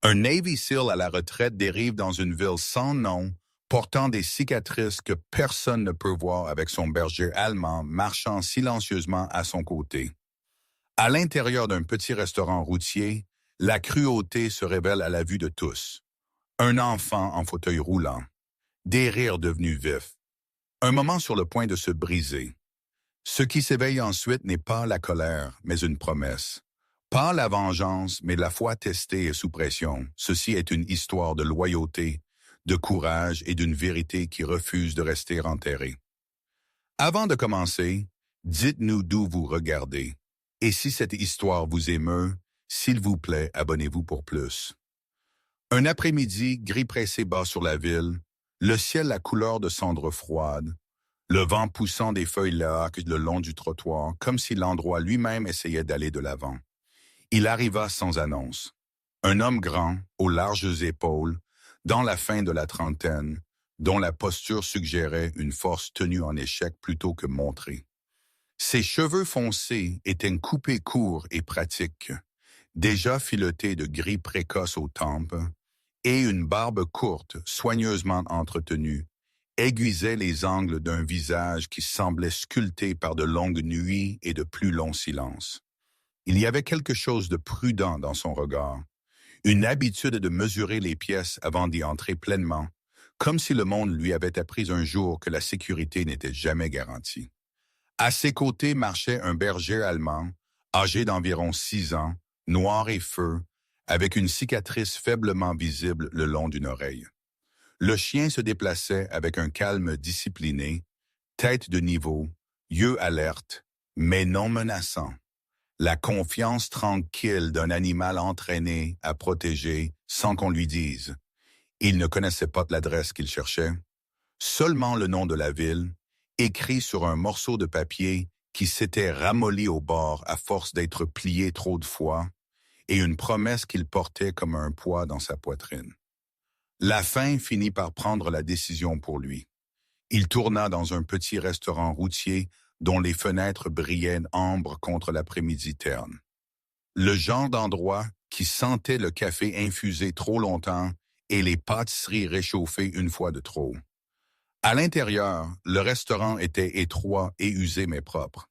Un Navy SEAL à la retraite dérive dans une ville sans nom, portant des cicatrices que personne ne peut voir avec son berger allemand marchant silencieusement à son côté. À l'intérieur d'un petit restaurant routier, la cruauté se révèle à la vue de tous. Un enfant en fauteuil roulant, des rires devenus vifs, un moment sur le point de se briser. Ce qui s'éveille ensuite n'est pas la colère, mais une promesse. Pas la vengeance, mais la foi testée et sous pression. Ceci est une histoire de loyauté, de courage et d'une vérité qui refuse de rester enterrée. Avant de commencer, dites-nous d'où vous regardez. Et si cette histoire vous émeut, s'il vous plaît, abonnez-vous pour plus. Un après-midi, gris pressé bas sur la ville, le ciel à couleur de cendre froide, le vent poussant des feuilles laques le long du trottoir, comme si l'endroit lui-même essayait d'aller de l'avant. Il arriva sans annonce. Un homme grand, aux larges épaules, dans la fin de la trentaine, dont la posture suggérait une force tenue en échec plutôt que montrée. Ses cheveux foncés étaient coupés courts et pratiques, déjà filetés de gris précoce aux tempes, et une barbe courte, soigneusement entretenue, aiguisait les angles d'un visage qui semblait sculpté par de longues nuits et de plus longs silences. Il y avait quelque chose de prudent dans son regard, une habitude de mesurer les pièces avant d'y entrer pleinement, comme si le monde lui avait appris un jour que la sécurité n'était jamais garantie. À ses côtés marchait un berger allemand, âgé d'environ 6 ans, noir et feu, avec une cicatrice faiblement visible le long d'une oreille. Le chien se déplaçait avec un calme discipliné, tête de niveau, yeux alertes, mais non menaçants. La confiance tranquille d'un animal entraîné à protéger sans qu'on lui dise. Il ne connaissait pas l'adresse qu'il cherchait, seulement le nom de la ville, écrit sur un morceau de papier qui s'était ramolli au bord à force d'être plié trop de fois, et une promesse qu'il portait comme un poids dans sa poitrine. La faim finit par prendre la décision pour lui. Il tourna dans un petit restaurant routier dont les fenêtres brillaient ambre contre l'après-midi terne. Le genre d'endroit qui sentait le café infusé trop longtemps et les pâtisseries réchauffées une fois de trop. À l'intérieur, le restaurant était étroit et usé mais propre.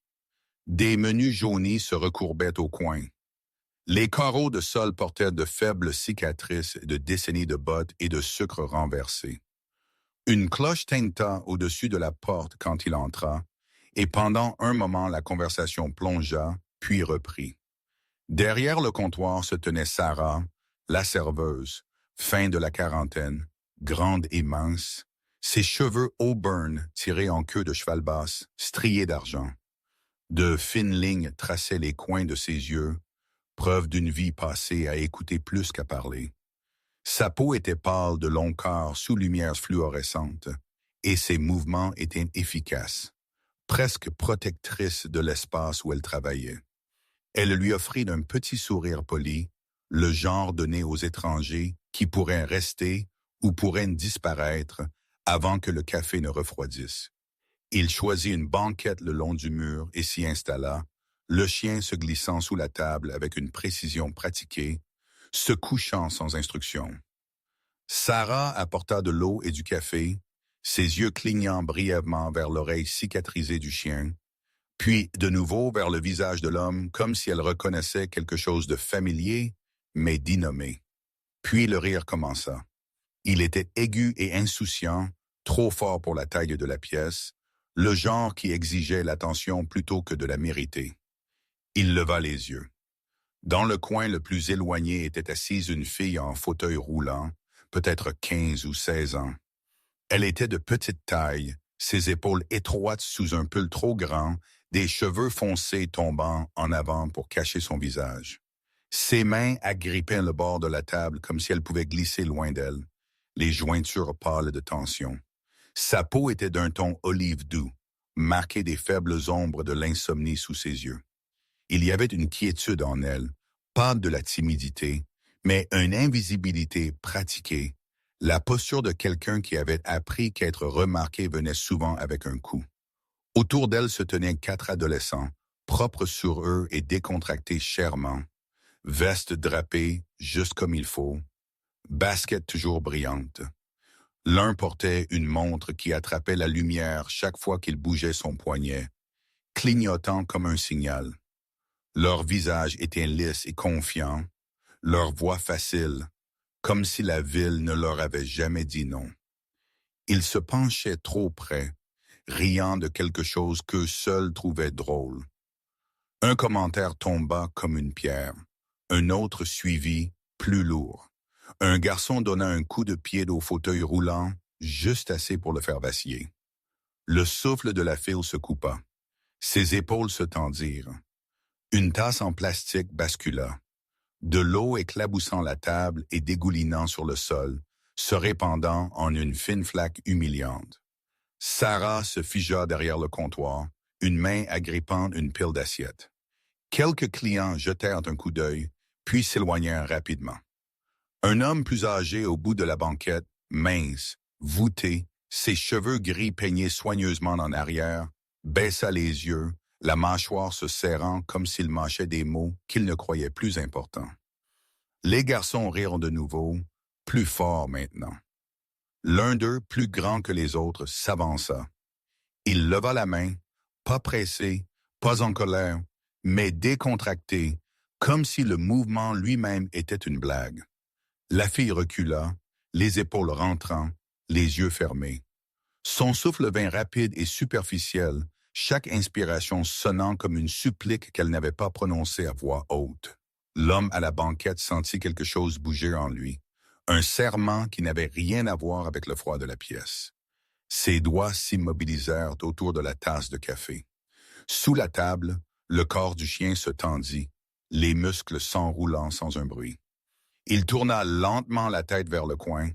Des menus jaunis se recourbaient au coin. Les carreaux de sol portaient de faibles cicatrices de décennies de bottes et de sucre renversé. Une cloche tinta au-dessus de la porte quand il entra, et pendant un moment la conversation plongea, puis reprit. Derrière le comptoir se tenait Sarah, la serveuse, fin de la quarantaine, grande et mince, ses cheveux auburn tirés en queue de cheval basse, striés d'argent. De fines lignes traçaient les coins de ses yeux, preuve d'une vie passée à écouter plus qu'à parler. Sa peau était pâle de longs quarts sous lumière fluorescente, et ses mouvements étaient efficaces, presque protectrices de l'espace où elle travaillait. Elle lui offrit d'un petit sourire poli, le genre donné aux étrangers qui pourraient rester ou pourraient disparaître avant que le café ne refroidisse. Il choisit une banquette le long du mur et s'y installa, le chien se glissant sous la table avec une précision pratiquée, se couchant sans instruction. Sarah apporta de l'eau et du café, ses yeux clignant brièvement vers l'oreille cicatrisée du chien, puis de nouveau vers le visage de l'homme comme si elle reconnaissait quelque chose de familier, mais d'innommé. Puis le rire commença. Il était aigu et insouciant, trop fort pour la taille de la pièce, le genre qui exigeait l'attention plutôt que de la mériter. Il leva les yeux. Dans le coin le plus éloigné était assise une fille en fauteuil roulant, peut-être 15 ou 16 ans. Elle était de petite taille, ses épaules étroites sous un pull trop grand, des cheveux foncés tombant en avant pour cacher son visage. Ses mains agrippaient le bord de la table comme si elles pouvaient glisser loin d'elle, les jointures pâles de tension. Sa peau était d'un ton olive doux, marquée des faibles ombres de l'insomnie sous ses yeux. Il y avait une quiétude en elle, pas de la timidité, mais une invisibilité pratiquée, la posture de quelqu'un qui avait appris qu'être remarqué venait souvent avec un coup. Autour d'elle se tenaient 4 adolescents, propres sur eux et décontractés chèrement, vestes drapées juste comme il faut, baskets toujours brillantes. L'un portait une montre qui attrapait la lumière chaque fois qu'il bougeait son poignet, clignotant comme un signal. Leur visage était lisse et confiant, leur voix facile, comme si la ville ne leur avait jamais dit non. Ils se penchaient trop près, riant de quelque chose qu'eux seuls trouvaient drôle. Un commentaire tomba comme une pierre, un autre suivit, plus lourd. Un garçon donna un coup de pied au fauteuil roulant, juste assez pour le faire vaciller. Le souffle de la file se coupa. Ses épaules se tendirent. Une tasse en plastique bascula. De l'eau éclaboussant la table et dégoulinant sur le sol, se répandant en une fine flaque humiliante. Sarah se figea derrière le comptoir, une main agrippant une pile d'assiettes. Quelques clients jetèrent un coup d'œil, puis s'éloignèrent rapidement. Un homme plus âgé au bout de la banquette, mince, voûté, ses cheveux gris peignés soigneusement en arrière, baissa les yeux, la mâchoire se serrant comme s'il mâchait des mots qu'il ne croyait plus importants. Les garçons rirent de nouveau, plus fort maintenant. L'un d'eux, plus grand que les autres, s'avança. Il leva la main, pas pressé, pas en colère, mais décontracté, comme si le mouvement lui-même était une blague. La fille recula, les épaules rentrant, les yeux fermés. Son souffle vint rapide et superficiel, chaque inspiration sonnant comme une supplique qu'elle n'avait pas prononcée à voix haute. L'homme à la banquette sentit quelque chose bouger en lui, un serrement qui n'avait rien à voir avec le froid de la pièce. Ses doigts s'immobilisèrent autour de la tasse de café. Sous la table, le corps du chien se tendit, les muscles s'enroulant sans un bruit. Il tourna lentement la tête vers le coin,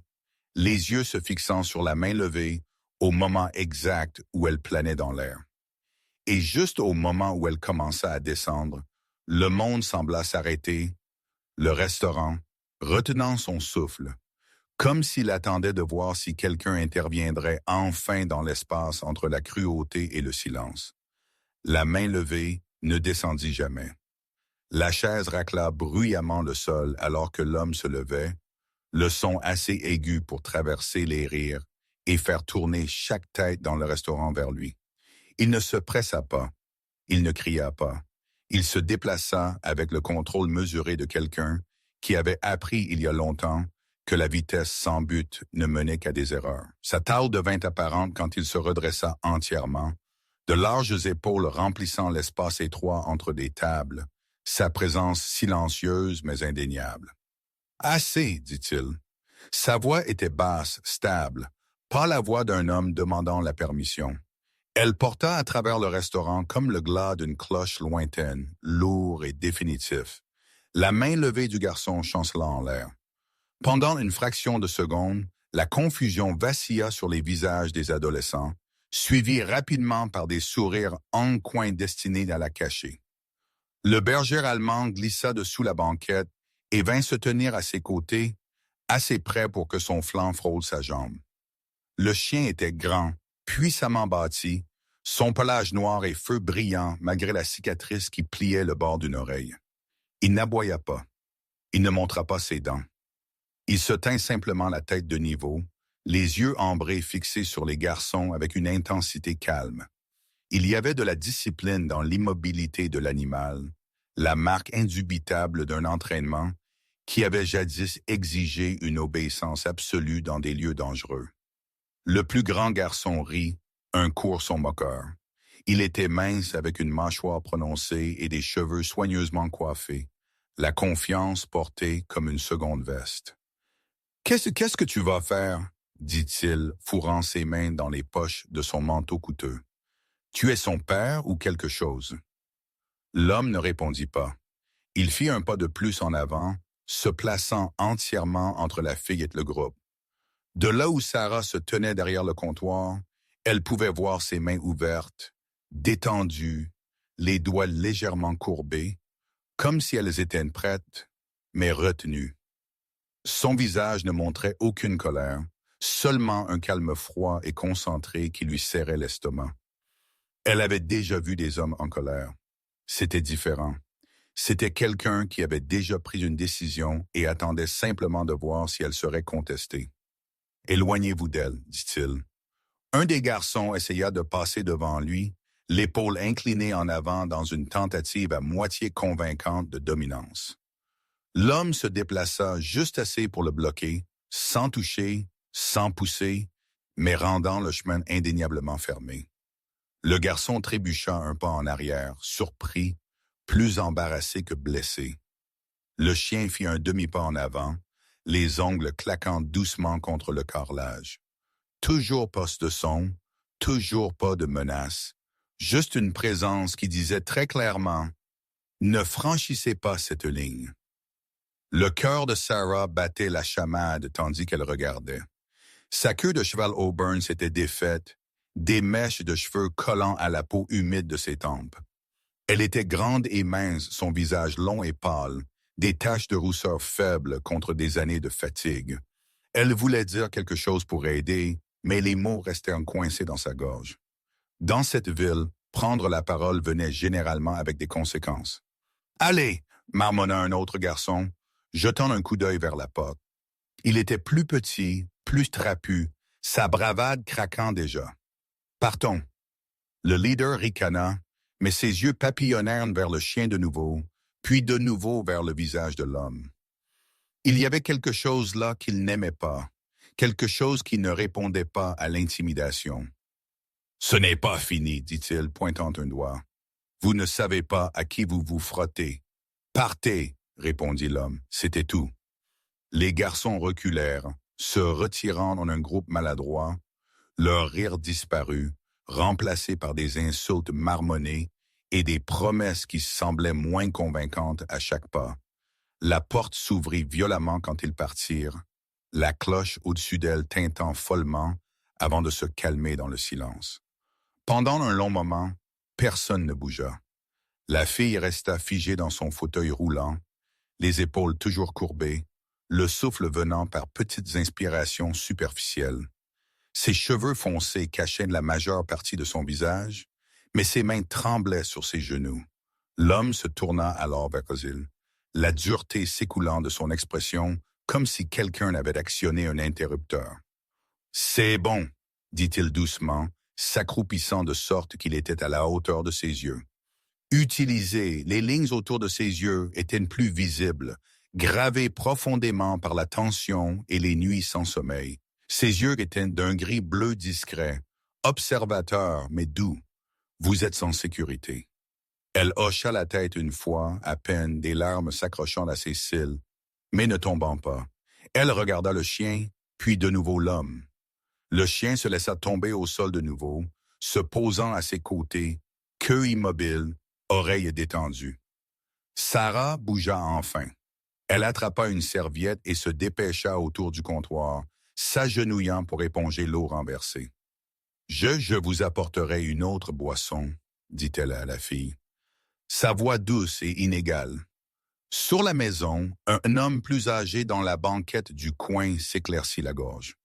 les yeux se fixant sur la main levée au moment exact où elle planait dans l'air. Et juste au moment où elle commença à descendre, le monde sembla s'arrêter, le restaurant, retenant son souffle, comme s'il attendait de voir si quelqu'un interviendrait enfin dans l'espace entre la cruauté et le silence. La main levée ne descendit jamais. La chaise racla bruyamment le sol alors que l'homme se levait, le son assez aigu pour traverser les rires et faire tourner chaque tête dans le restaurant vers lui. Il ne se pressa pas, il ne cria pas. Il se déplaça avec le contrôle mesuré de quelqu'un qui avait appris il y a longtemps que la vitesse sans but ne menait qu'à des erreurs. Sa taille devint apparente quand il se redressa entièrement, de larges épaules remplissant l'espace étroit entre des tables, sa présence silencieuse mais indéniable. « Assez, dit-il. » Sa voix était basse, stable, pas la voix d'un homme demandant la permission. Elle porta à travers le restaurant comme le glas d'une cloche lointaine, lourd et définitif, la main levée du garçon chancelant en l'air. Pendant une fraction de seconde, la confusion vacilla sur les visages des adolescents, suivie rapidement par des sourires en coin destinés à la cacher. Le berger allemand glissa dessous la banquette et vint se tenir à ses côtés, assez près pour que son flanc frôle sa jambe. Le chien était grand, puissamment bâti, son pelage noir et feu brillant malgré la cicatrice qui pliait le bord d'une oreille. Il n'aboya pas. Il ne montra pas ses dents. Il se tint simplement la tête de niveau, les yeux ambrés fixés sur les garçons avec une intensité calme. Il y avait de la discipline dans l'immobilité de l'animal, la marque indubitable d'un entraînement qui avait jadis exigé une obéissance absolue dans des lieux dangereux. Le plus grand garçon rit, un courson moqueur. Il était mince avec une mâchoire prononcée et des cheveux soigneusement coiffés, la confiance portée comme une seconde veste. « Qu'est-ce que tu vas faire ?» dit-il, fourrant ses mains dans les poches de son manteau coûteux. « Tu es son père ou quelque chose ?» L'homme ne répondit pas. Il fit un pas de plus en avant, se plaçant entièrement entre la fille et le groupe. De là où Sarah se tenait derrière le comptoir, elle pouvait voir ses mains ouvertes, détendues, les doigts légèrement courbés, comme si elles étaient prêtes, mais retenues. Son visage ne montrait aucune colère, seulement un calme froid et concentré qui lui serrait l'estomac. Elle avait déjà vu des hommes en colère. C'était différent. C'était quelqu'un qui avait déjà pris une décision et attendait simplement de voir si elle serait contestée. « Éloignez-vous d'elle, dit-il. » Un des garçons essaya de passer devant lui, l'épaule inclinée en avant dans une tentative à moitié convaincante de dominance. L'homme se déplaça juste assez pour le bloquer, sans toucher, sans pousser, mais rendant le chemin indéniablement fermé. Le garçon trébucha un pas en arrière, surpris, plus embarrassé que blessé. Le chien fit un demi-pas en avant, les ongles claquant doucement contre le carrelage. Toujours pas de son, toujours pas de menace, juste une présence qui disait très clairement « Ne franchissez pas cette ligne ». Le cœur de Sarah battait la chamade tandis qu'elle regardait. Sa queue de cheval Auburn s'était défaite, des mèches de cheveux collant à la peau humide de ses tempes. Elle était grande et mince, son visage long et pâle, des taches de rousseur faibles contre des années de fatigue. Elle voulait dire quelque chose pour aider, mais les mots restaient coincés dans sa gorge. Dans cette ville, prendre la parole venait généralement avec des conséquences. « Allez !» marmonna un autre garçon, jetant un coup d'œil vers la porte. Il était plus petit, plus trapu, sa bravade craquant déjà. « Partons !» Le leader ricana, mais ses yeux papillonnèrent vers le chien de nouveau, puis de nouveau vers le visage de l'homme. Il y avait quelque chose là qu'il n'aimait pas, quelque chose qui ne répondait pas à l'intimidation. « Ce n'est pas fini, dit-il, pointant un doigt. Vous ne savez pas à qui vous vous frottez. Partez, répondit l'homme, c'était tout. Les garçons reculèrent, se retirant en un groupe maladroit, leur rire disparut, remplacé par des insultes marmonnées et des promesses qui semblaient moins convaincantes à chaque pas. La porte s'ouvrit violemment quand ils partirent, la cloche au-dessus d'elle tintant follement avant de se calmer dans le silence. Pendant un long moment, personne ne bougea. La fille resta figée dans son fauteuil roulant, les épaules toujours courbées, le souffle venant par petites inspirations superficielles. Ses cheveux foncés cachaient la majeure partie de son visage, mais ses mains tremblaient sur ses genoux. L'homme se tourna alors vers Ozil, la dureté s'écoulant de son expression comme si quelqu'un avait actionné un interrupteur. « C'est bon, » dit-il doucement, s'accroupissant de sorte qu'il était à la hauteur de ses yeux. Utilisées, les lignes autour de ses yeux étaient plus visibles, gravées profondément par la tension et les nuits sans sommeil. Ses yeux étaient d'un gris bleu discret, observateur mais doux. Vous êtes en sécurité. Elle hocha la tête une fois, à peine, des larmes s'accrochant à ses cils, mais ne tombant pas. Elle regarda le chien, puis de nouveau l'homme. Le chien se laissa tomber au sol de nouveau, se posant à ses côtés, queue immobile, oreilles détendues. Sarah bougea enfin. Elle attrapa une serviette et se dépêcha autour du comptoir, s'agenouillant pour éponger l'eau renversée. « Je vous apporterai une autre boisson, » dit-elle à la fille. Sa voix douce et inégale. Sur la maison, un homme plus âgé dans la banquette du coin s'éclaircit la gorge.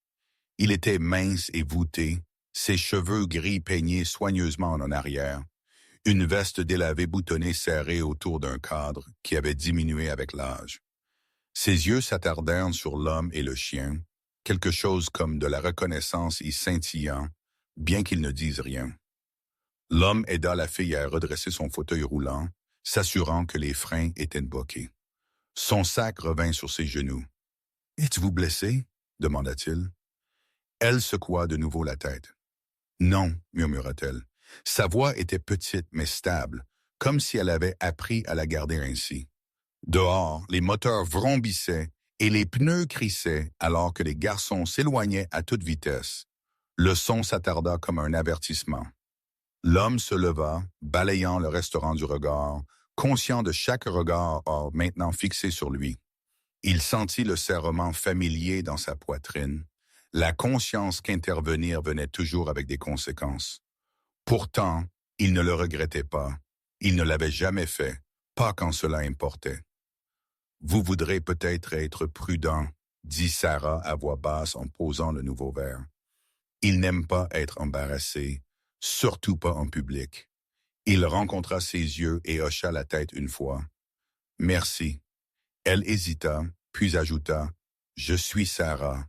Il était mince et voûté, ses cheveux gris peignés soigneusement en arrière, une veste délavée boutonnée serrée autour d'un cadre qui avait diminué avec l'âge. Ses yeux s'attardèrent sur l'homme et le chien, quelque chose comme de la reconnaissance y scintillant, bien qu'ils ne disent rien. L'homme aida la fille à redresser son fauteuil roulant, s'assurant que les freins étaient bloqués. Son sac revint sur ses genoux. « Êtes-vous blessé ?» demanda-t-il. Elle secoua de nouveau la tête. « Non, » murmura-t-elle. Sa voix était petite mais stable, comme si elle avait appris à la garder ainsi. Dehors, les moteurs vrombissaient et les pneus crissaient alors que les garçons s'éloignaient à toute vitesse. Le son s'attarda comme un avertissement. L'homme se leva, balayant le restaurant du regard, conscient de chaque regard maintenant fixé sur lui. Il sentit le serrement familier dans sa poitrine, la conscience qu'intervenir venait toujours avec des conséquences. Pourtant, il ne le regrettait pas. Il ne l'avait jamais fait, pas quand cela importait. « Vous voudrez peut-être être prudent, » dit Sarah à voix basse en posant le nouveau verre. Il n'aime pas être embarrassé, surtout pas en public. Il rencontra ses yeux et hocha la tête une fois. Merci. Elle hésita, puis ajouta, je suis Sarah.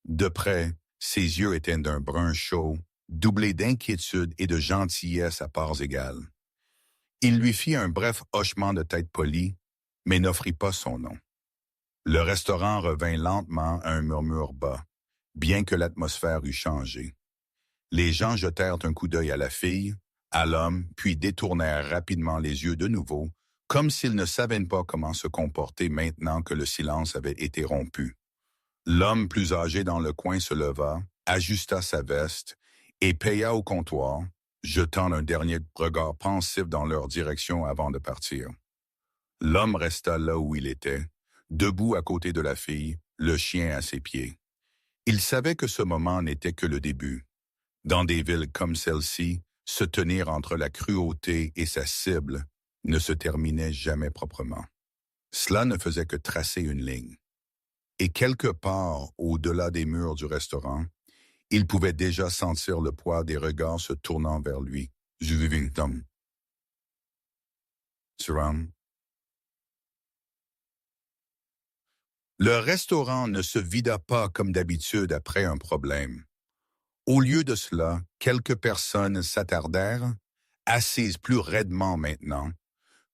De près, ses yeux étaient d'un brun chaud, doublés d'inquiétude et de gentillesse à parts égales. Il lui fit un bref hochement de tête poli, mais n'offrit pas son nom. Le restaurant revint lentement à un murmure bas, bien que l'atmosphère eût changé. Les gens jetèrent un coup d'œil à la fille, à l'homme, puis détournèrent rapidement les yeux de nouveau, comme s'ils ne savaient pas comment se comporter maintenant que le silence avait été rompu. L'homme plus âgé dans le coin se leva, ajusta sa veste et paya au comptoir, jetant un dernier regard pensif dans leur direction avant de partir. L'homme resta là où il était, debout à côté de la fille, le chien à ses pieds. Il savait que ce moment n'était que le début. Dans des villes comme celle-ci, se tenir entre la cruauté et sa cible ne se terminait jamais proprement. Cela ne faisait que tracer une ligne. Et quelque part, au-delà des murs du restaurant, il pouvait déjà sentir le poids des regards se tournant vers lui. Le restaurant ne se vida pas comme d'habitude après un problème. Au lieu de cela, quelques personnes s'attardèrent, assises plus raidement maintenant,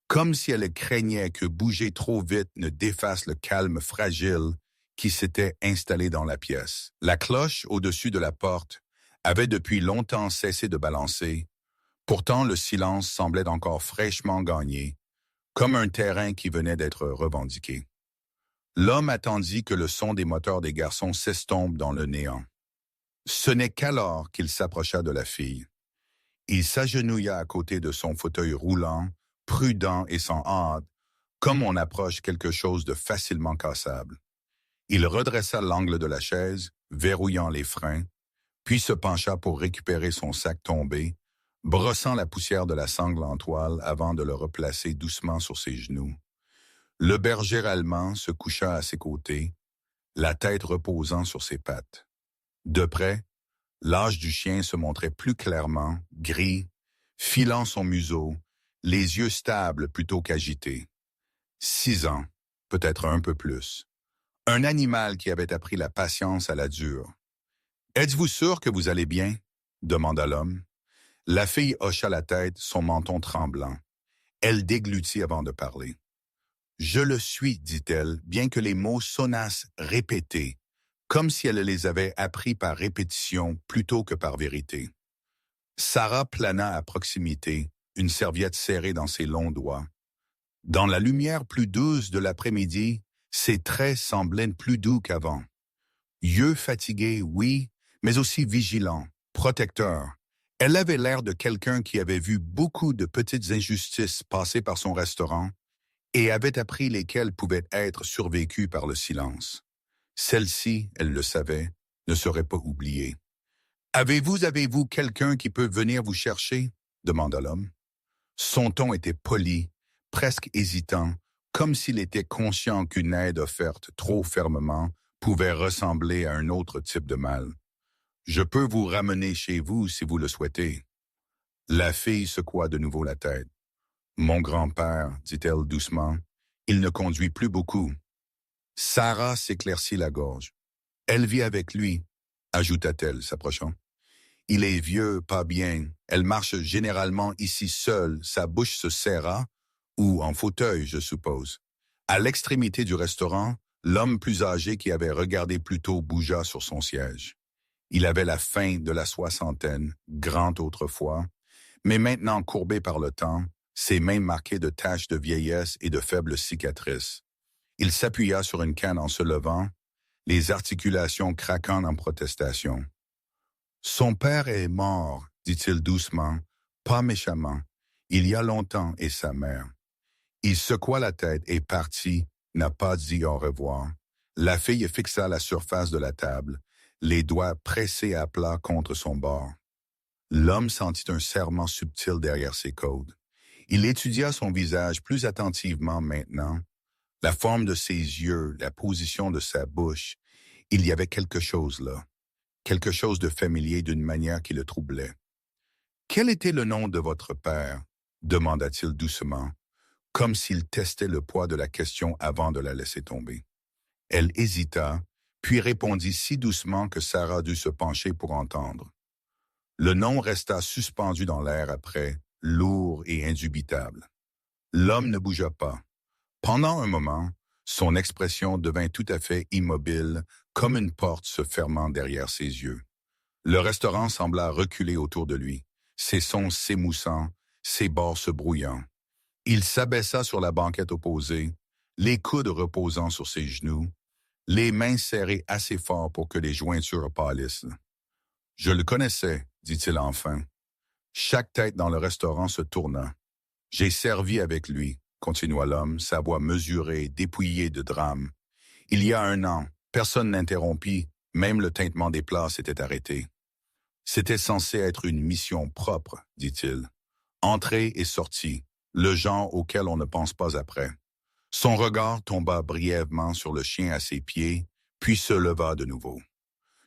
comme si elles craignaient que bouger trop vite ne défasse le calme fragile qui s'était installé dans la pièce. La cloche au-dessus de la porte avait depuis longtemps cessé de balancer. Pourtant, le silence semblait encore fraîchement gagné, comme un terrain qui venait d'être revendiqué. L'homme attendit que le son des moteurs des garçons s'estompe dans le néant. Ce n'est qu'alors qu'il s'approcha de la fille. Il s'agenouilla à côté de son fauteuil roulant, prudent et sans hâte, comme on approche quelque chose de facilement cassable. Il redressa l'angle de la chaise, verrouillant les freins, puis se pencha pour récupérer son sac tombé, brossant la poussière de la sangle en toile avant de le replacer doucement sur ses genoux. Le berger allemand se coucha à ses côtés, la tête reposant sur ses pattes. De près, l'âge du chien se montrait plus clairement, gris, filant son museau, les yeux stables plutôt qu'agités. 6 ans, peut-être un peu plus. Un animal qui avait appris la patience à la dure. « Êtes-vous sûr que vous allez bien? » demanda l'homme. La fille hocha la tête, son menton tremblant. Elle déglutit avant de parler. « Je le suis, dit-elle, bien que les mots sonnassent répétés, comme si elle les avait appris par répétition plutôt que par vérité. » Sarah plana à proximité, une serviette serrée dans ses longs doigts. Dans la lumière plus douce de l'après-midi, ses traits semblaient plus doux qu'avant. Yeux fatigués, oui, mais aussi vigilants, protecteurs. Elle avait l'air de quelqu'un qui avait vu beaucoup de petites injustices passer par son restaurant et avait appris lesquelles pouvaient être survécues par le silence. Celle-ci, elle le savait, ne serait pas oubliée. « Avez-vous quelqu'un qui peut venir vous chercher? » demanda l'homme. Son ton était poli, presque hésitant, comme s'il était conscient qu'une aide offerte trop fermement pouvait ressembler à un autre type de mal. « Je peux vous ramener chez vous si vous le souhaitez. » La fille secoua de nouveau la tête. « Mon grand-père, dit-elle doucement, il ne conduit plus beaucoup. » Sarah s'éclaircit la gorge. « Elle vit avec lui, » ajouta-t-elle, s'approchant. « Il est vieux, pas bien. Elle marche généralement ici seule, sa bouche se serra, ou en fauteuil, je suppose. » À l'extrémité du restaurant, l'homme plus âgé qui avait regardé plus tôt bougea sur son siège. Il avait la fin de la soixantaine, grand autrefois, mais maintenant courbé par le temps, ses mains marquées de taches de vieillesse et de faibles cicatrices. Il s'appuya sur une canne en se levant, les articulations craquant en protestation. « Son père est mort, dit-il doucement, pas méchamment, il y a longtemps, et sa mère. » Il secoua la tête et partit, n'a pas dit au revoir. La fille fixa la surface de la table, les doigts pressés à plat contre son bord. L'homme sentit un serrement subtil derrière ses côtes. Il étudia son visage plus attentivement maintenant. La forme de ses yeux, la position de sa bouche, il y avait quelque chose là. Quelque chose de familier d'une manière qui le troublait. « Quel était le nom de votre père? » demanda-t-il doucement. comme s'il testait le poids de la question avant de la laisser tomber. Elle hésita, puis répondit si doucement que Sarah dut se pencher pour entendre. Le nom resta suspendu dans l'air après, lourd et indubitable. L'homme ne bougea pas. Pendant un moment, son expression devint tout à fait immobile, comme une porte se fermant derrière ses yeux. Le restaurant sembla reculer autour de lui, ses sons s'émoussant, ses bords se brouillant. Il s'abaissa sur la banquette opposée, les coudes reposant sur ses genoux, les mains serrées assez fort pour que les jointures pâlissent. « Je le connaissais, dit-il enfin. Chaque tête dans le restaurant se tourna. J'ai servi avec lui, continua l'homme, sa voix mesurée, dépouillée de drame. Il y a 1 an, personne n'interrompit, même le tintement des plats s'était arrêté. C'était censé être une mission propre, dit-il. Entrée et sortie, le genre auquel on ne pense pas après. Son regard tomba brièvement sur le chien à ses pieds, puis se leva de nouveau.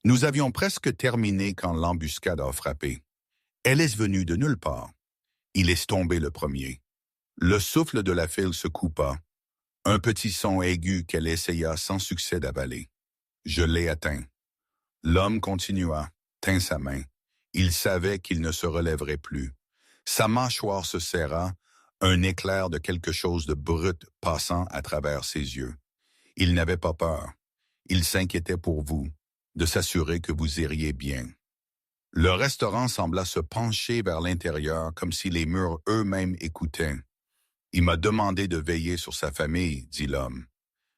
Nous avions presque terminé quand l'embuscade a frappé. Elle est venue de nulle part. Il est tombé le premier. Le souffle de la file se coupa. Un petit son aigu qu'elle essaya sans succès d'avaler. Je l'ai atteint. L'homme continua, tint sa main. Il savait qu'il ne se relèverait plus. Sa mâchoire se serra, un éclair de quelque chose de brut passant à travers ses yeux. Il n'avait pas peur. Il s'inquiétait pour vous, de s'assurer que vous iriez bien. Le restaurant sembla se pencher vers l'intérieur comme si les murs eux-mêmes écoutaient. Il m'a demandé de veiller sur sa famille, dit l'homme.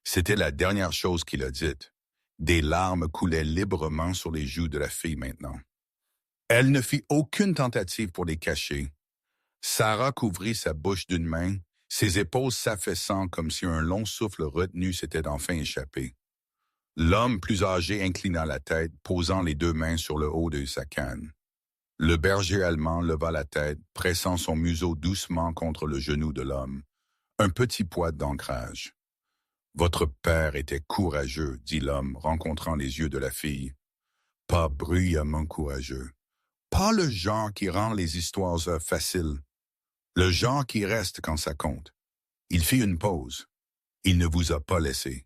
C'était la dernière chose qu'il a dite. Des larmes coulaient librement sur les joues de la fille maintenant. Elle ne fit aucune tentative pour les cacher. Sarah couvrit sa bouche d'une main, ses épaules s'affaissant comme si un long souffle retenu s'était enfin échappé. L'homme plus âgé inclina la tête, posant les 2 mains sur le haut de sa canne. Le berger allemand leva la tête, pressant son museau doucement contre le genou de l'homme. Un petit poids d'ancrage. « Votre père était courageux, dit l'homme, rencontrant les yeux de la fille. Pas bruyamment courageux. Pas le genre qui rend les histoires faciles. Le genre qui reste quand ça compte. Il fit une pause. Il ne vous a pas laissé.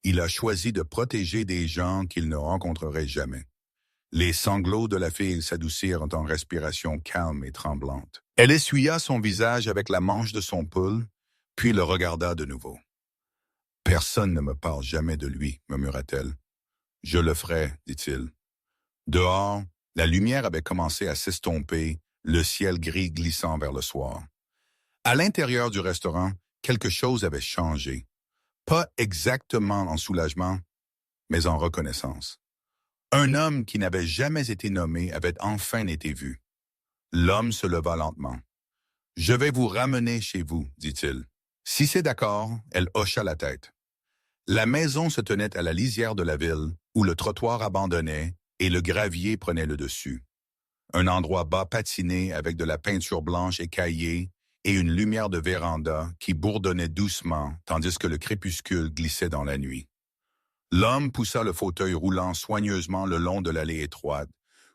Il a choisi de protéger des gens qu'il ne rencontrerait jamais. Les sanglots de la fille s'adoucirent en respiration calme et tremblante. Elle essuya son visage avec la manche de son pull, puis le regarda de nouveau. « Personne ne me parle jamais de lui, murmura-t-elle. « Je le ferai, dit-il. » Dehors, la lumière avait commencé à s'estomper, le ciel gris glissant vers le soir. À l'intérieur du restaurant, quelque chose avait changé. Pas exactement en soulagement, mais en reconnaissance. Un homme qui n'avait jamais été nommé avait enfin été vu. L'homme se leva lentement. « Je vais vous ramener chez vous, dit-il. Si c'est d'accord, elle hocha la tête. La maison se tenait à la lisière de la ville, où le trottoir abandonnait et le gravier prenait le dessus. Un endroit bas patiné avec de la peinture blanche écaillée et une lumière de véranda qui bourdonnait doucement tandis que le crépuscule glissait dans la nuit. L'homme poussa le fauteuil roulant soigneusement le long de l'allée étroite,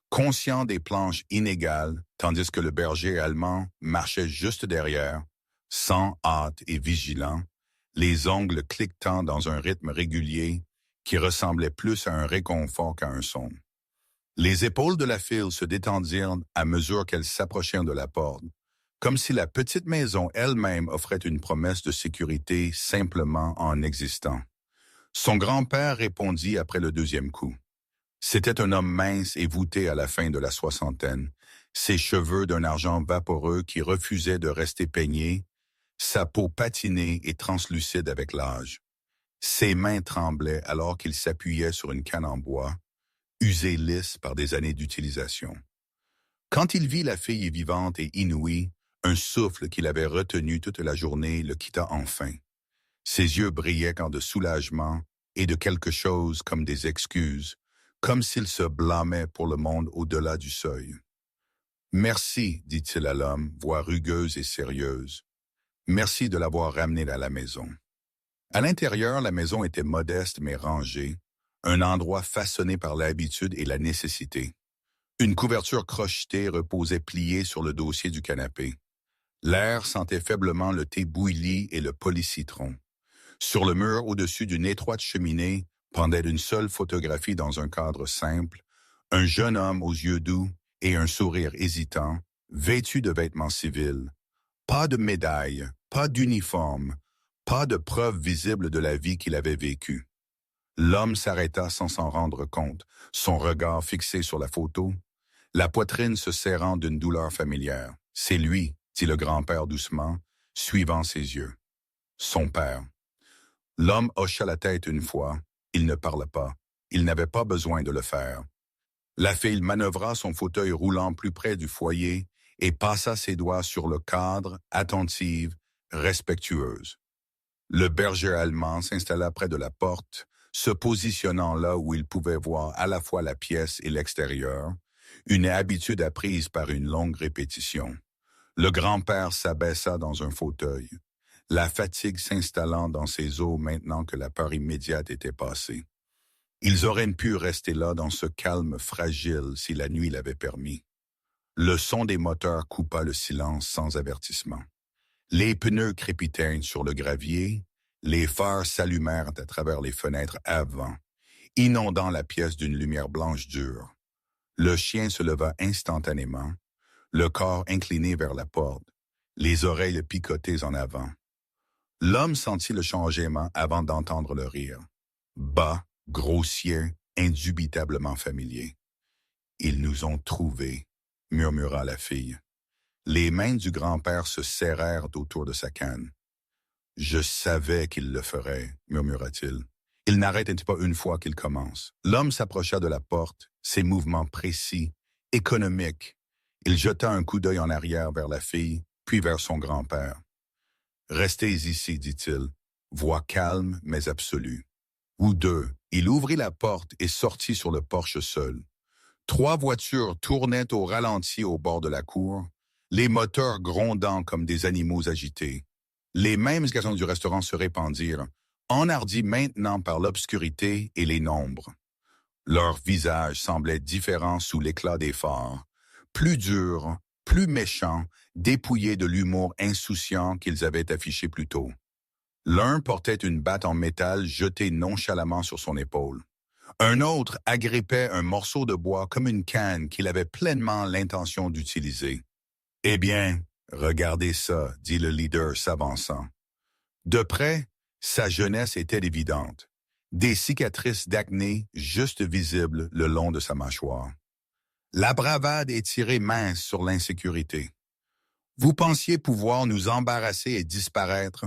conscient des planches inégales, tandis que le berger allemand marchait juste derrière, sans hâte et vigilant, les ongles cliquetant dans un rythme régulier qui ressemblait plus à un réconfort qu'à un son. Les épaules de la fille se détendirent à mesure qu'elles s'approchèrent de la porte, comme si la petite maison elle-même offrait une promesse de sécurité simplement en existant. Son grand-père répondit après le 2e coup. C'était un homme mince et voûté à la fin de la 60aine, ses cheveux d'un argent vaporeux qui refusait de rester peignés, sa peau patinée et translucide avec l'âge. Ses mains tremblaient alors qu'il s'appuyait sur une canne en bois, usée lisse par des années d'utilisation. Quand il vit la fille vivante et inouïe, un souffle qu'il avait retenu toute la journée le quitta enfin. Ses yeux brillaient quand de soulagement et de quelque chose comme des excuses, comme s'il se blâmait pour le monde au-delà du seuil. « Merci, dit-il à l'homme, voix rugueuse et sérieuse. Merci de l'avoir ramené à la maison. » À l'intérieur, la maison était modeste mais rangée, un endroit façonné par l'habitude et la nécessité. Une couverture crochetée reposait pliée sur le dossier du canapé. L'air sentait faiblement le thé bouilli et le policitron. Sur le mur au-dessus d'une étroite cheminée pendait une seule photographie dans un cadre simple, un jeune homme aux yeux doux et un sourire hésitant, vêtu de vêtements civils. Pas de médaille, pas d'uniforme, pas de preuve visible de la vie qu'il avait vécue. L'homme s'arrêta sans s'en rendre compte, son regard fixé sur la photo, la poitrine se serrant d'une douleur familière. « C'est lui », dit le grand-père doucement, suivant ses yeux. Son père. L'homme hocha la tête une fois. Il ne parla pas. Il n'avait pas besoin de le faire. La fille manœuvra son fauteuil roulant plus près du foyer et passa ses doigts sur le cadre, attentive, respectueuse. Le berger allemand s'installa près de la porte, se positionnant là où il pouvait voir à la fois la pièce et l'extérieur, une habitude apprise par une longue répétition. Le grand-père s'abaissa dans un fauteuil, la fatigue s'installant dans ses os maintenant que la peur immédiate était passée. Ils auraient pu rester là dans ce calme fragile si la nuit l'avait permis. Le son des moteurs coupa le silence sans avertissement. Les pneus crépitèrent sur le gravier, les phares s'allumèrent à travers les fenêtres avant, inondant la pièce d'une lumière blanche dure. Le chien se leva instantanément, le corps incliné vers la porte, les oreilles picotées en avant. L'homme sentit le changement avant d'entendre le rire. Bas, grossier, indubitablement familier. « Ils nous ont trouvés », murmura la fille. Les mains du grand-père se serrèrent autour de sa canne. « Je savais qu'il le ferait », murmura-t-il. Il n'arrêtait pas une fois qu'il commence. L'homme s'approcha de la porte, ses mouvements précis, économiques. Il jeta un coup d'œil en arrière vers la fille, puis vers son grand-père. « Restez ici, dit-il, voix calme mais absolue. » Ou deux, il ouvrit la porte et sortit sur le porche seul. 3 voitures tournaient au ralenti au bord de la cour, les moteurs grondant comme des animaux agités. Les mêmes garçons du restaurant se répandirent, enhardis maintenant par l'obscurité et les nombres. Leurs visages semblaient différents sous l'éclat des phares, plus durs, plus méchants, dépouillés de l'humour insouciant qu'ils avaient affiché plus tôt. L'un portait une batte en métal jetée nonchalamment sur son épaule. Un autre agrippait un morceau de bois comme une canne qu'il avait pleinement l'intention d'utiliser. « Eh bien, regardez ça, » dit le leader s'avançant. De près, sa jeunesse était évidente. Des cicatrices d'acné juste visibles le long de sa mâchoire. La bravade étirée mince sur l'insécurité. « Vous pensiez pouvoir nous embarrasser et disparaître? »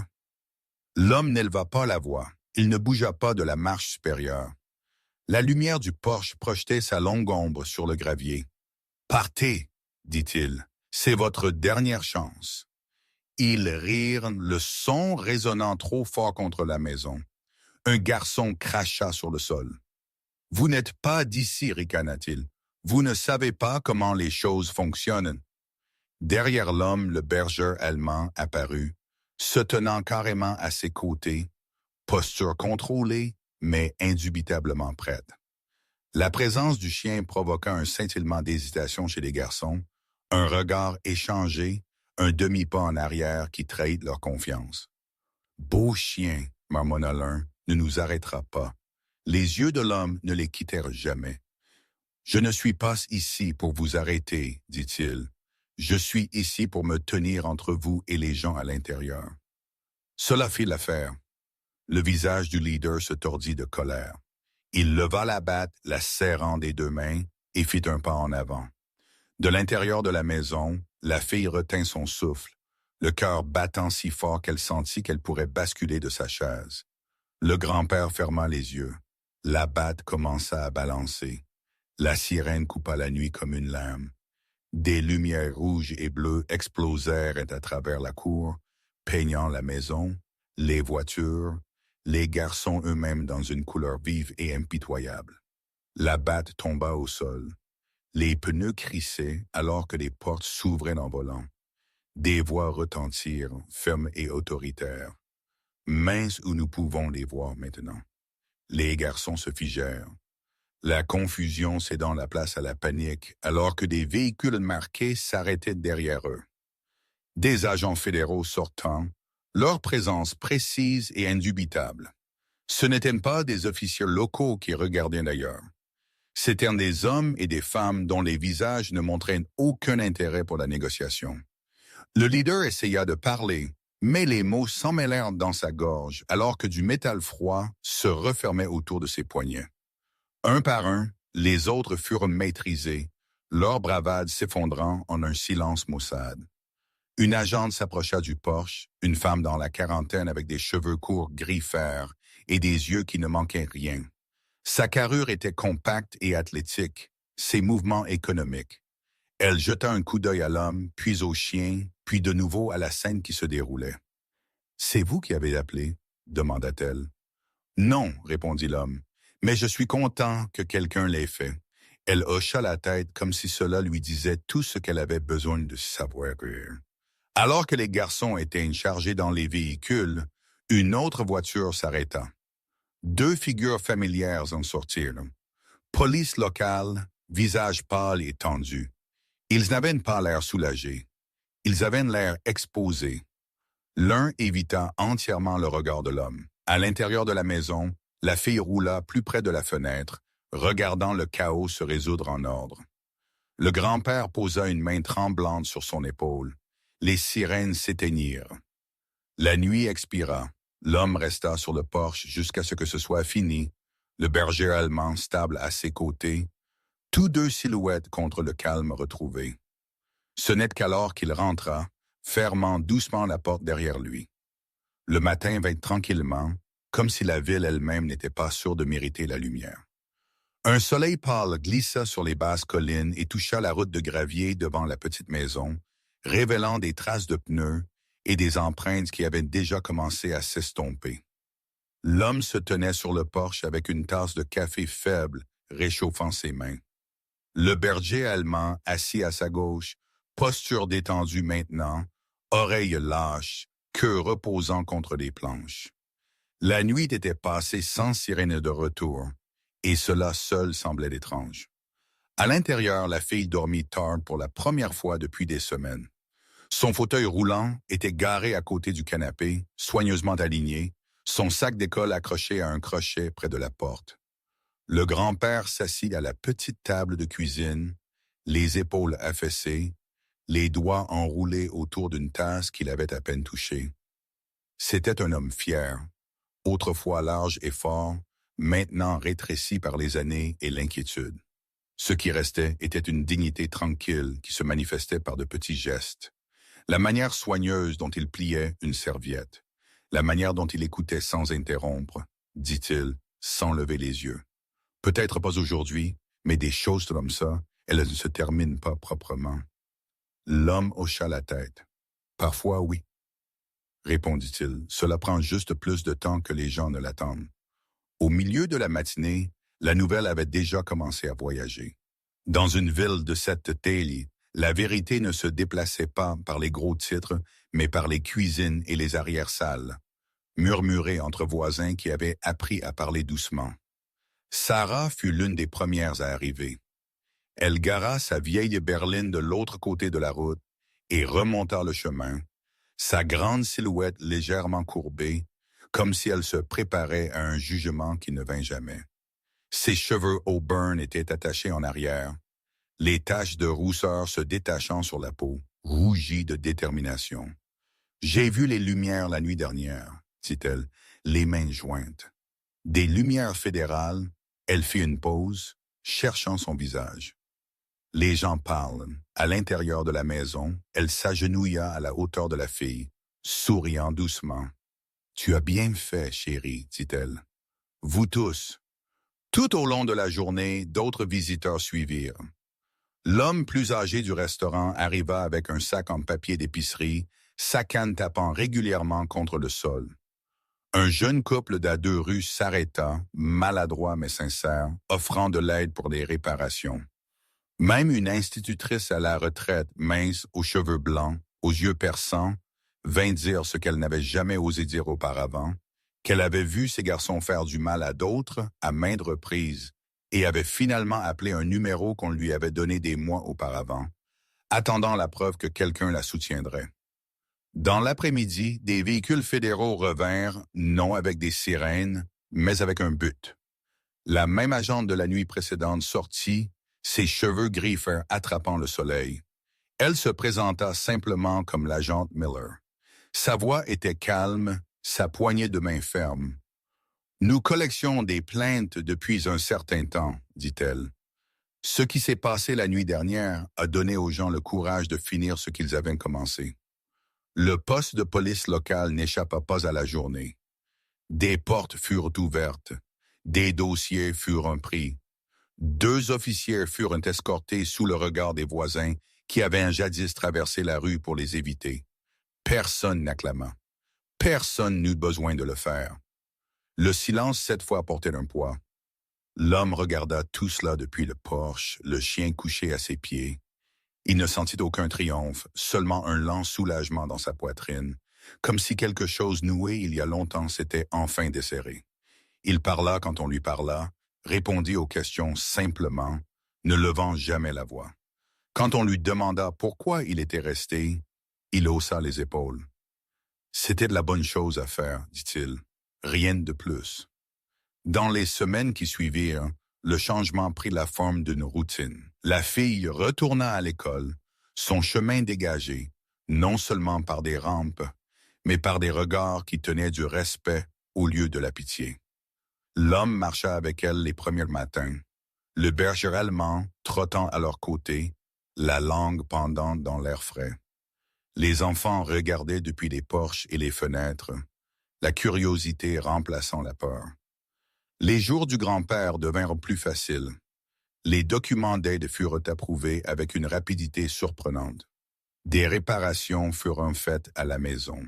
L'homme n'éleva pas la voix. Il ne bougea pas de la marche supérieure. La lumière du porche projetait sa longue ombre sur le gravier. « Partez, » dit-il. « C'est votre dernière chance. » Ils rirent, le son résonnant trop fort contre la maison. Un garçon cracha sur le sol. « Vous n'êtes pas d'ici, ricana-t-il. Vous ne savez pas comment les choses fonctionnent. » Derrière l'homme, le berger allemand apparut, se tenant carrément à ses côtés, posture contrôlée, mais indubitablement prête. La présence du chien provoqua un scintillement d'hésitation chez les garçons, un regard échangé, un demi-pas en arrière qui trahit leur confiance. « Beau chien », marmonna l'un, « ne nous arrêtera pas. » Les yeux de l'homme ne les quittèrent jamais. « Je ne suis pas ici pour vous arrêter, » dit-il. « Je suis ici pour me tenir entre vous et les gens à l'intérieur. » Cela fit l'affaire. Le visage du leader se tordit de colère. Il leva la batte, la serrant des 2 mains, et fit un pas en avant. De l'intérieur de la maison, la fille retint son souffle, le cœur battant si fort qu'elle sentit qu'elle pourrait basculer de sa chaise. Le grand-père ferma les yeux. La batte commença à balancer. La sirène coupa la nuit comme une lame. Des lumières rouges et bleues explosèrent à travers la cour, peignant la maison, les voitures, les garçons eux-mêmes dans une couleur vive et impitoyable. La batte tomba au sol. Les pneus crissaient alors que les portes s'ouvraient en volant. Des voix retentirent, fermes et autoritaires. Minces où nous pouvons les voir maintenant. Les garçons se figèrent. La confusion cédant la place à la panique alors que des véhicules marqués s'arrêtaient derrière eux. Des agents fédéraux sortant, leur présence précise et indubitable. Ce n'étaient pas des officiers locaux qui regardaient d'ailleurs. C'étaient des hommes et des femmes dont les visages ne montraient aucun intérêt pour la négociation. Le leader essaya de parler, mais les mots s'emmêlèrent dans sa gorge alors que du métal froid se refermait autour de ses poignets. Un par un, les autres furent maîtrisés, leur bravade s'effondrant en un silence maussade. Une agente s'approcha du porche, une femme dans la quarantaine avec des cheveux courts gris fer et des yeux qui ne manquaient rien. Sa carrure était compacte et athlétique, ses mouvements économiques. Elle jeta un coup d'œil à l'homme, puis au chien, puis de nouveau à la scène qui se déroulait. « C'est vous qui avez appelé ?» demanda-t-elle. « Non, répondit l'homme, mais je suis content que quelqu'un l'ait fait. » Elle hocha la tête comme si cela lui disait tout ce qu'elle avait besoin de savoir. Alors que les garçons étaient chargés dans les véhicules, une autre voiture s'arrêta. Deux figures familières en sortirent. Police locale, visage pâle et tendu. Ils n'avaient pas l'air soulagés. Ils avaient l'air exposés. L'un évita entièrement le regard de l'homme. À l'intérieur de la maison, la fille roula plus près de la fenêtre, regardant le chaos se résoudre en ordre. Le grand-père posa une main tremblante sur son épaule. Les sirènes s'éteignirent. La nuit expira. L'homme resta sur le porche jusqu'à ce que ce soit fini, le berger allemand stable à ses côtés, tous deux silhouettes contre le calme retrouvé. Ce n'est qu'alors qu'il rentra, fermant doucement la porte derrière lui. Le matin vint tranquillement, comme si la ville elle-même n'était pas sûre de mériter la lumière. Un soleil pâle glissa sur les basses collines et toucha la route de gravier devant la petite maison, révélant des traces de pneus et des empreintes qui avaient déjà commencé à s'estomper. L'homme se tenait sur le porche avec une tasse de café faible réchauffant ses mains. Le berger allemand, assis à sa gauche, posture détendue maintenant, oreilles lâches, queue reposant contre les planches. La nuit était passée sans sirène de retour, et cela seul semblait étrange. À l'intérieur, la fille dormit tard pour la première fois depuis des semaines. Son fauteuil roulant était garé à côté du canapé, soigneusement aligné, son sac d'école accroché à un crochet près de la porte. Le grand-père s'assit à la petite table de cuisine, les épaules affaissées, les doigts enroulés autour d'une tasse qu'il avait à peine touchée. C'était un homme fier, autrefois large et fort, maintenant rétréci par les années et l'inquiétude. Ce qui restait était une dignité tranquille qui se manifestait par de petits gestes. La manière soigneuse dont il pliait une serviette, la manière dont il écoutait sans interrompre, dit-il, sans lever les yeux. Peut-être pas aujourd'hui, mais des choses comme ça, elles ne se terminent pas proprement. L'homme hocha la tête. Parfois, oui, répondit-il. Cela prend juste plus de temps que les gens ne l'attendent. Au milieu de la matinée, la nouvelle avait déjà commencé à voyager. Dans une ville de cette taille, la vérité ne se déplaçait pas par les gros titres, mais par les cuisines et les arrière-salles, murmurées entre voisins qui avaient appris à parler doucement. Sarah fut l'une des premières à arriver. Elle gara sa vieille berline de l'autre côté de la route et remonta le chemin, sa grande silhouette légèrement courbée, comme si elle se préparait à un jugement qui ne vint jamais. Ses cheveux auburn étaient attachés en arrière, les taches de rousseur se détachant sur la peau, rougie de détermination. « J'ai vu les lumières la nuit dernière, » dit-elle, les mains jointes. Des lumières fédérales, elle fit une pause, cherchant son visage. Les gens parlent. À l'intérieur de la maison, elle s'agenouilla à la hauteur de la fille, souriant doucement. « Tu as bien fait, chérie, » dit-elle. « Vous tous. » Tout au long de la journée, d'autres visiteurs suivirent. L'homme plus âgé du restaurant arriva avec un sac en papier d'épicerie, sa canne tapant régulièrement contre le sol. Un jeune couple d'à 2 rues s'arrêta, maladroit mais sincère, offrant de l'aide pour des réparations. Même une institutrice à la retraite, mince, aux cheveux blancs, aux yeux perçants, vint dire ce qu'elle n'avait jamais osé dire auparavant, qu'elle avait vu ses garçons faire du mal à d'autres à maintes reprises, et avait finalement appelé un numéro qu'on lui avait donné des mois auparavant, attendant la preuve que quelqu'un la soutiendrait. Dans l'après-midi, des véhicules fédéraux revinrent, non avec des sirènes, mais avec un but. La même agente de la nuit précédente sortit, ses cheveux griffés attrapant le soleil. Elle se présenta simplement comme l'agente Miller. Sa voix était calme, sa poignée de main ferme. « Nous collections des plaintes depuis un certain temps, dit-elle. Ce qui s'est passé la nuit dernière a donné aux gens le courage de finir ce qu'ils avaient commencé. Le poste de police local n'échappa pas à la journée. Des portes furent ouvertes, des dossiers furent pris. 2 officiers furent escortés sous le regard des voisins qui avaient jadis traversé la rue pour les éviter. Personne n'acclama. Personne n'eut besoin de le faire. Le silence cette fois portait un poids. L'homme regarda tout cela depuis le porche, le chien couché à ses pieds. Il ne sentit aucun triomphe, seulement un lent soulagement dans sa poitrine, comme si quelque chose noué il y a longtemps s'était enfin desserré. Il parla quand on lui parla, répondit aux questions simplement, ne levant jamais la voix. Quand on lui demanda pourquoi il était resté, il haussa les épaules. « C'était de la bonne chose à faire, dit-il. Rien de plus. » Dans les semaines qui suivirent, le changement prit la forme d'une routine. La fille retourna à l'école, son chemin dégagé, non seulement par des rampes, mais par des regards qui tenaient du respect au lieu de la pitié. L'homme marcha avec elle les premiers matins, le berger allemand trottant à leur côté, la langue pendante dans l'air frais. Les enfants regardaient depuis les porches et les fenêtres, la curiosité remplaçant la peur. Les jours du grand-père devinrent plus faciles. Les documents d'aide furent approuvés avec une rapidité surprenante. Des réparations furent faites à la maison.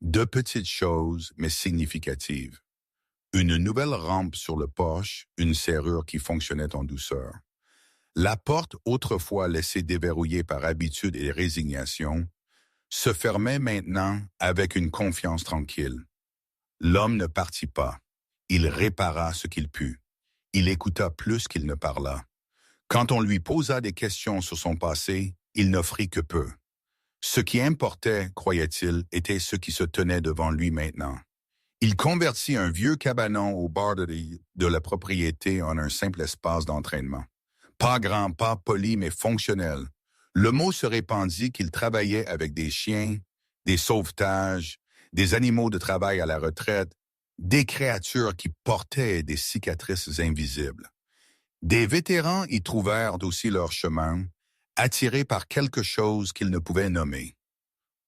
2 petites choses, mais significatives. Une nouvelle rampe sur le porche, une serrure qui fonctionnait en douceur. La porte, autrefois laissée déverrouillée par habitude et résignation, se fermait maintenant avec une confiance tranquille. L'homme ne partit pas. Il répara ce qu'il put. Il écouta plus qu'il ne parla. Quand on lui posa des questions sur son passé, il n'offrit que peu. Ce qui importait, croyait-il, était ce qui se tenait devant lui maintenant. Il convertit un vieux cabanon au bord de la propriété en un simple espace d'entraînement. Pas grand, pas poli, mais fonctionnel. Le mot se répandit qu'il travaillait avec des chiens, des sauvetages, des animaux de travail à la retraite, des créatures qui portaient des cicatrices invisibles. Des vétérans y trouvèrent aussi leur chemin, attirés par quelque chose qu'ils ne pouvaient nommer.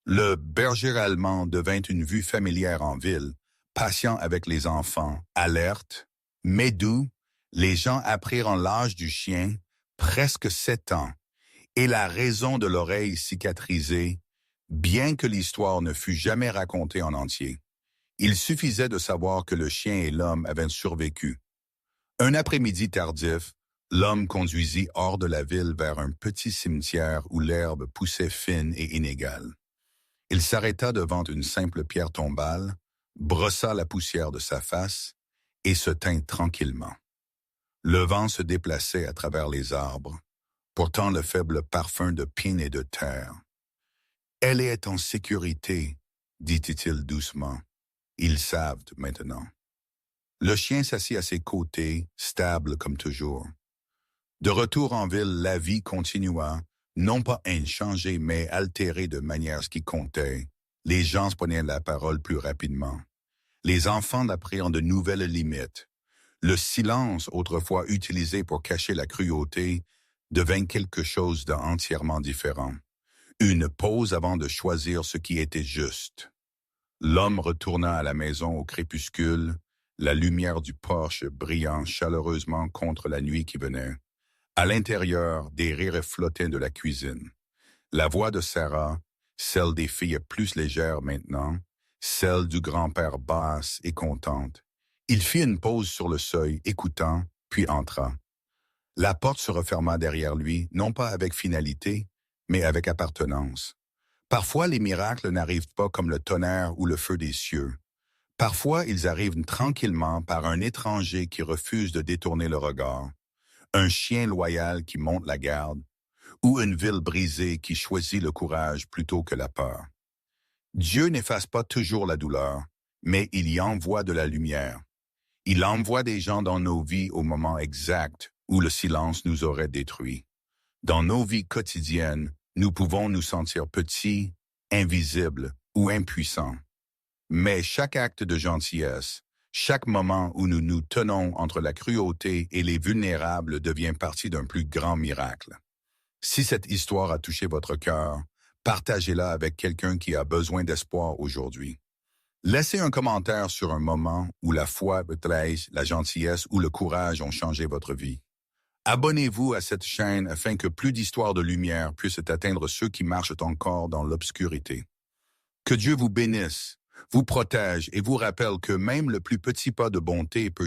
Le berger allemand devint une vue familière en ville, patient avec les enfants, alerte, mais doux. Les gens apprirent l'âge du chien, presque 7 ans, et la raison de l'oreille cicatrisée, bien que l'histoire ne fût jamais racontée en entier. Il suffisait de savoir que le chien et l'homme avaient survécu. Un après-midi tardif, l'homme conduisit hors de la ville vers un petit cimetière où l'herbe poussait fine et inégale. Il s'arrêta devant une simple pierre tombale, brossa la poussière de sa face et se tint tranquillement. Le vent se déplaçait à travers les arbres, portant le faible parfum de pine et de terre. « Elle est en sécurité, dit-il doucement. Ils savent maintenant. » Le chien s'assit à ses côtés, stable comme toujours. De retour en ville, la vie continua, non pas inchangée, mais altérée de manière qui comptait. Les gens se prenaient la parole plus rapidement. Les enfants apprirent de nouvelles limites. Le silence, autrefois utilisé pour cacher la cruauté, devint quelque chose d'entièrement différent. Une pause avant de choisir ce qui était juste. L'homme retourna à la maison au crépuscule, la lumière du porche brillant chaleureusement contre la nuit qui venait. À l'intérieur, des rires flottaient de la cuisine. La voix de Sarah, celle des filles plus légères maintenant, celle du grand-père basse et contente. Il fit une pause sur le seuil, écoutant, puis entra. La porte se referma derrière lui, non pas avec finalité, mais avec appartenance. Parfois, les miracles n'arrivent pas comme le tonnerre ou le feu des cieux. Parfois, ils arrivent tranquillement par un étranger qui refuse de détourner le regard, un chien loyal qui monte la garde, ou une ville brisée qui choisit le courage plutôt que la peur. Dieu n'efface pas toujours la douleur, mais il y envoie de la lumière. Il envoie des gens dans nos vies au moment exact où le silence nous aurait détruits. Dans nos vies quotidiennes, nous pouvons nous sentir petits, invisibles ou impuissants. Mais chaque acte de gentillesse, chaque moment où nous nous tenons entre la cruauté et les vulnérables devient partie d'un plus grand miracle. Si cette histoire a touché votre cœur, partagez-la avec quelqu'un qui a besoin d'espoir aujourd'hui. Laissez un commentaire sur un moment où la foi, la gentillesse ou le courage ont changé votre vie. Abonnez-vous à cette chaîne afin que plus d'histoires de lumière puissent atteindre ceux qui marchent encore dans l'obscurité. Que Dieu vous bénisse, vous protège et vous rappelle que même le plus petit pas de bonté peut